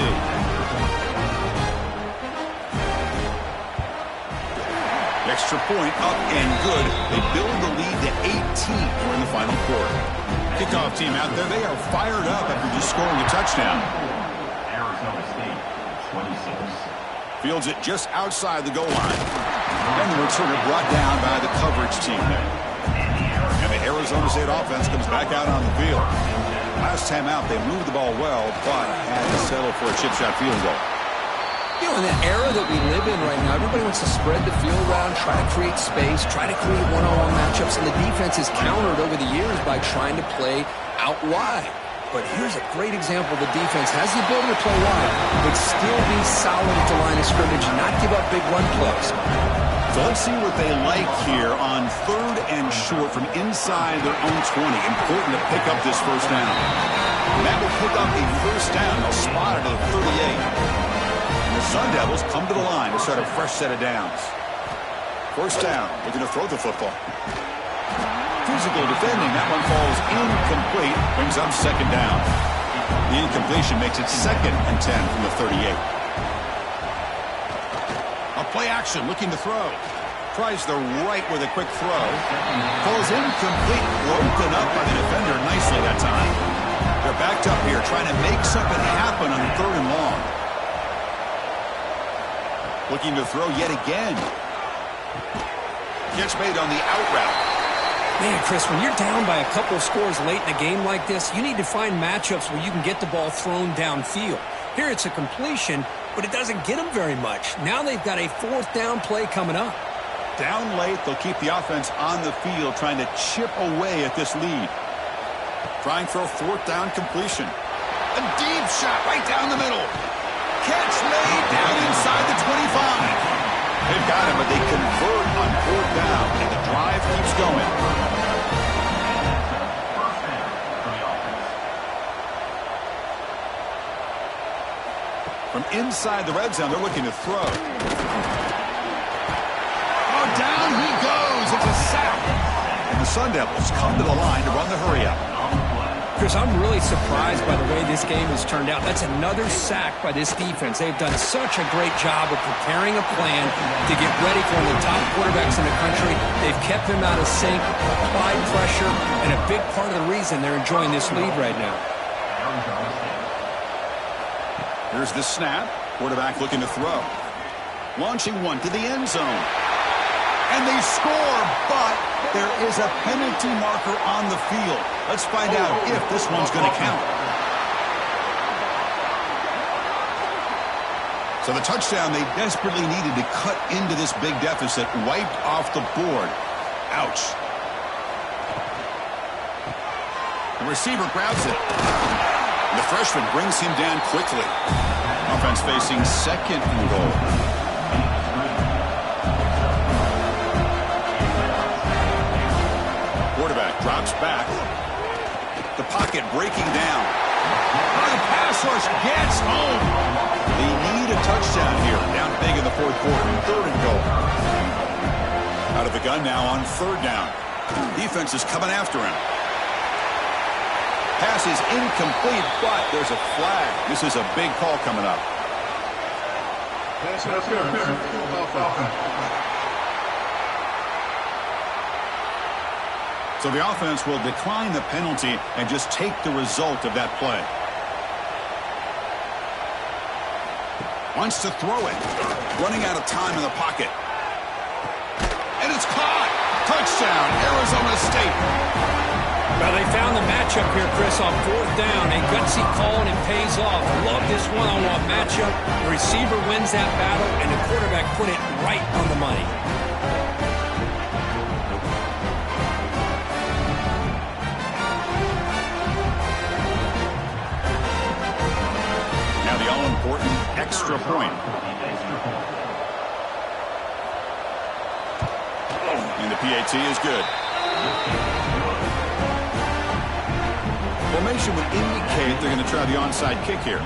Extra point up and good. They build the lead to 18 here in the final quarter. Kickoff team out there, they are fired up after just scoring a touchdown. Arizona State, 26. Fields it just outside the goal line. And the returner brought down by the coverage team there. And the Arizona State offense comes back out on the field. Last time out, they moved the ball well, but had to settle for a chip shot field goal. You know, in the era that we live in right now, everybody wants to spread the field around, try to create space, try to create one-on-one matchups, and the defense has countered over the years by trying to play out wide. But here's a great example. The defense has the ability to play wide, but still be solid at the line of scrimmage and not give up big run plays. So let's see what they like here on 3rd and short from inside their own 20. Important to pick up this first down. And that will pick up a first down. They'll spot it at 38. And the Sun Devils come to the line to start a fresh set of downs. First down. Looking to throw the football. Physical defending. That one falls incomplete. Brings up second down. The incompletion makes it 2nd and 10 from the 38. Play action, looking to throw. Tries the right with a quick throw. Falls incomplete, broken up by the defender nicely that time. They're backed up here, trying to make something happen on 3rd and long. Looking to throw yet again. Catch made on the out route. Man, Chris, when you're down by a couple of scores late in a game like this, you need to find matchups where you can get the ball thrown downfield. Here it's a completion, but it doesn't get them very much. Now they've got a 4th down play coming up. Down late, they'll keep the offense on the field, trying to chip away at this lead. Trying for a 4th down completion. A deep shot right down the middle. Catch made down inside the 25. They've got him, but they convert on 4th down, and the drive keeps going. From inside the red zone, they're looking to throw. Oh, down he goes. It's a sack. And the Sun Devils come to the line to run the hurry-up. Chris, I'm really surprised by the way this game has turned out. That's another sack by this defense. They've done such a great job of preparing a plan to get ready for one of the top quarterbacks in the country. They've kept him out of sync, applied pressure, and a big part of the reason they're enjoying this lead right now. Here's the snap. Quarterback looking to throw. Launching one to the end zone. And they score, but there is a penalty marker on the field. Let's find out if this one's going to count. So the touchdown they desperately needed to cut into this big deficit wiped off the board. Ouch. The receiver grabs it. The freshman brings him down quickly. Offense facing 2nd and goal. Quarterback drops back. The pocket breaking down. The pass rush gets home. They need a touchdown here. Down big in the 4th quarter. 3rd and goal. Out of the gun now on 3rd down. Defense is coming after him. Pass is incomplete, but there's a flag. This is a big call coming up. Pass interference. So the offense will decline the penalty and just take the result of that play. Wants to throw it. Running out of time in the pocket. And it's caught. Touchdown, Arizona State. Well, they found the matchup here, Chris, on 4th down. A gutsy call, and it pays off. Love this one-on-one matchup. The receiver wins that battle, and the quarterback put it right on the money. Now the all-important extra point. And the PAT is good. Formation would indicate they're going to try the onside kick here.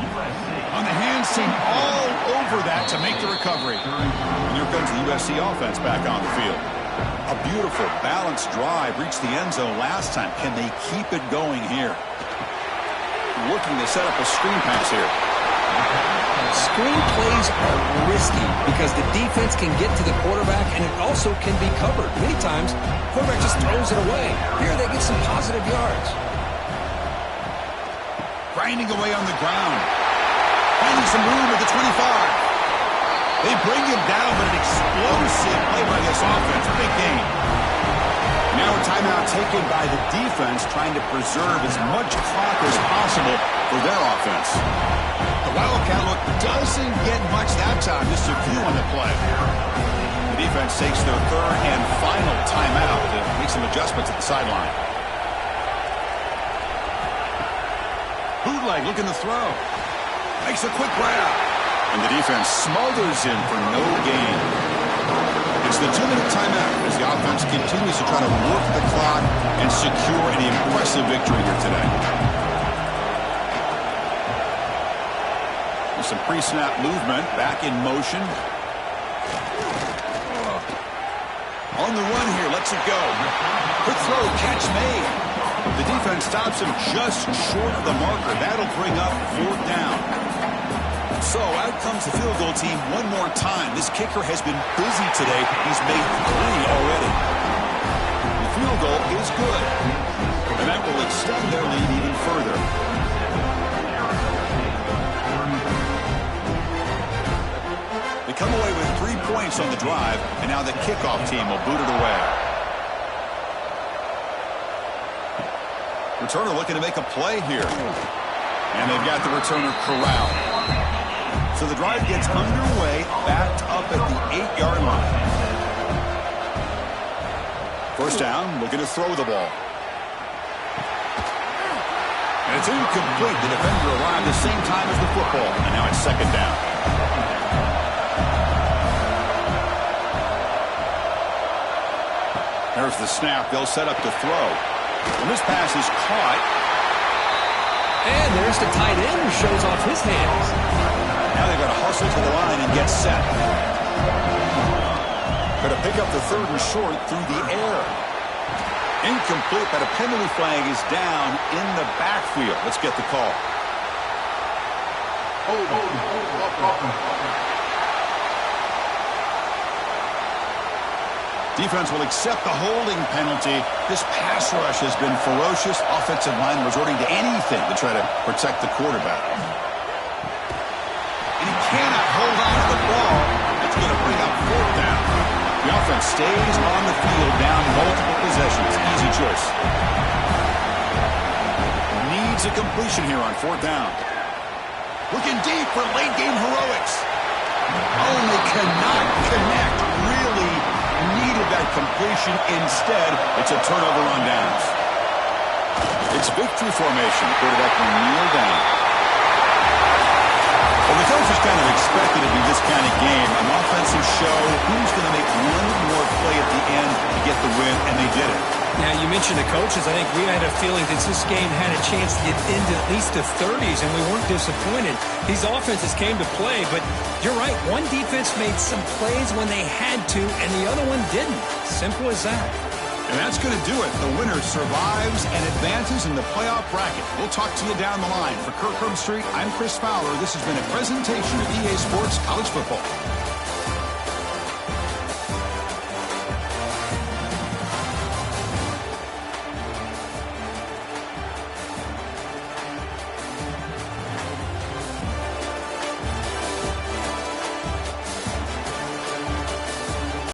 On the hands team all over that to make the recovery. And here comes the USC offense back on the field. A beautiful, balanced drive reached the end zone last time. Can they keep it going here? Looking to set up a screen pass here. Screen plays are risky because the defense can get to the quarterback, and it also can be covered. Many times, the quarterback just throws it away. Here they get some positive yards. Grinding away on the ground. Finding some room at the 25. They bring him down, but an explosive play by this offense. Big gain. Now a timeout taken by the defense, trying to preserve as much clock as possible for their offense. The Wildcat look doesn't get much that time, just a few on the play. The defense takes their 3rd and final timeout to make some adjustments at the sideline. Bootleg looking to throw. Makes a quick grab. And the defense smothers him for no gain. It's the 2-minute timeout as the offense continues to try to work the clock and secure an impressive victory here today. There's some pre-snap movement. Back in motion. On the run here. Lets it go. Quick throw. Catch made. The defense stops him just short of the marker. That'll bring up 4th down. So out comes the field goal team one more time. This kicker has been busy today. He's made 3 already. The field goal is good. And that will extend their lead even further. They come away with 3 points on the drive, and now the kickoff team will boot it away. Returner looking to make a play here. And they've got the returner corralled. So the drive gets underway, backed up at the 8-yard line. 1st down, looking to throw the ball. And it's incomplete. The defender arrived the same time as the football. And now it's second down. There's the snap. They'll set up to throw. And this pass is caught. And there's the tight end who shows off his hands. Now they've got to hustle to the line and get set. Got to pick up the third and short through the air. Incomplete, but a penalty flag is down in the backfield. Let's get the call. Defense will accept the holding penalty. This pass rush has been ferocious. Offensive line resorting to anything to try to protect the quarterback. And he cannot hold on to the ball. That's going to bring up fourth down. The offense stays on the field down multiple possessions. Easy choice. Needs a completion here on fourth down. Looking deep for late game heroics. Oh, they cannot connect. Really needed that completion. Instead, it's a turnover on downs. It's victory formation. Quarterback will kneel down. Well, the coaches kind of expected it to be this kind of game. An offensive show. Who's going to make one more play at the end to get the win? And they did it. Now, you mentioned the coaches. I think we had a feeling that this game had a chance to get into at least the 30s, and we weren't disappointed. These offenses came to play, but you're right. One defense made some plays when they had to, and the other one didn't. Simple as that. And that's going to do it. The winner survives and advances in the playoff bracket. We'll talk to you down the line. For Kirk Herbstreit, I'm Chris Fowler. This has been a presentation of EA Sports College Football.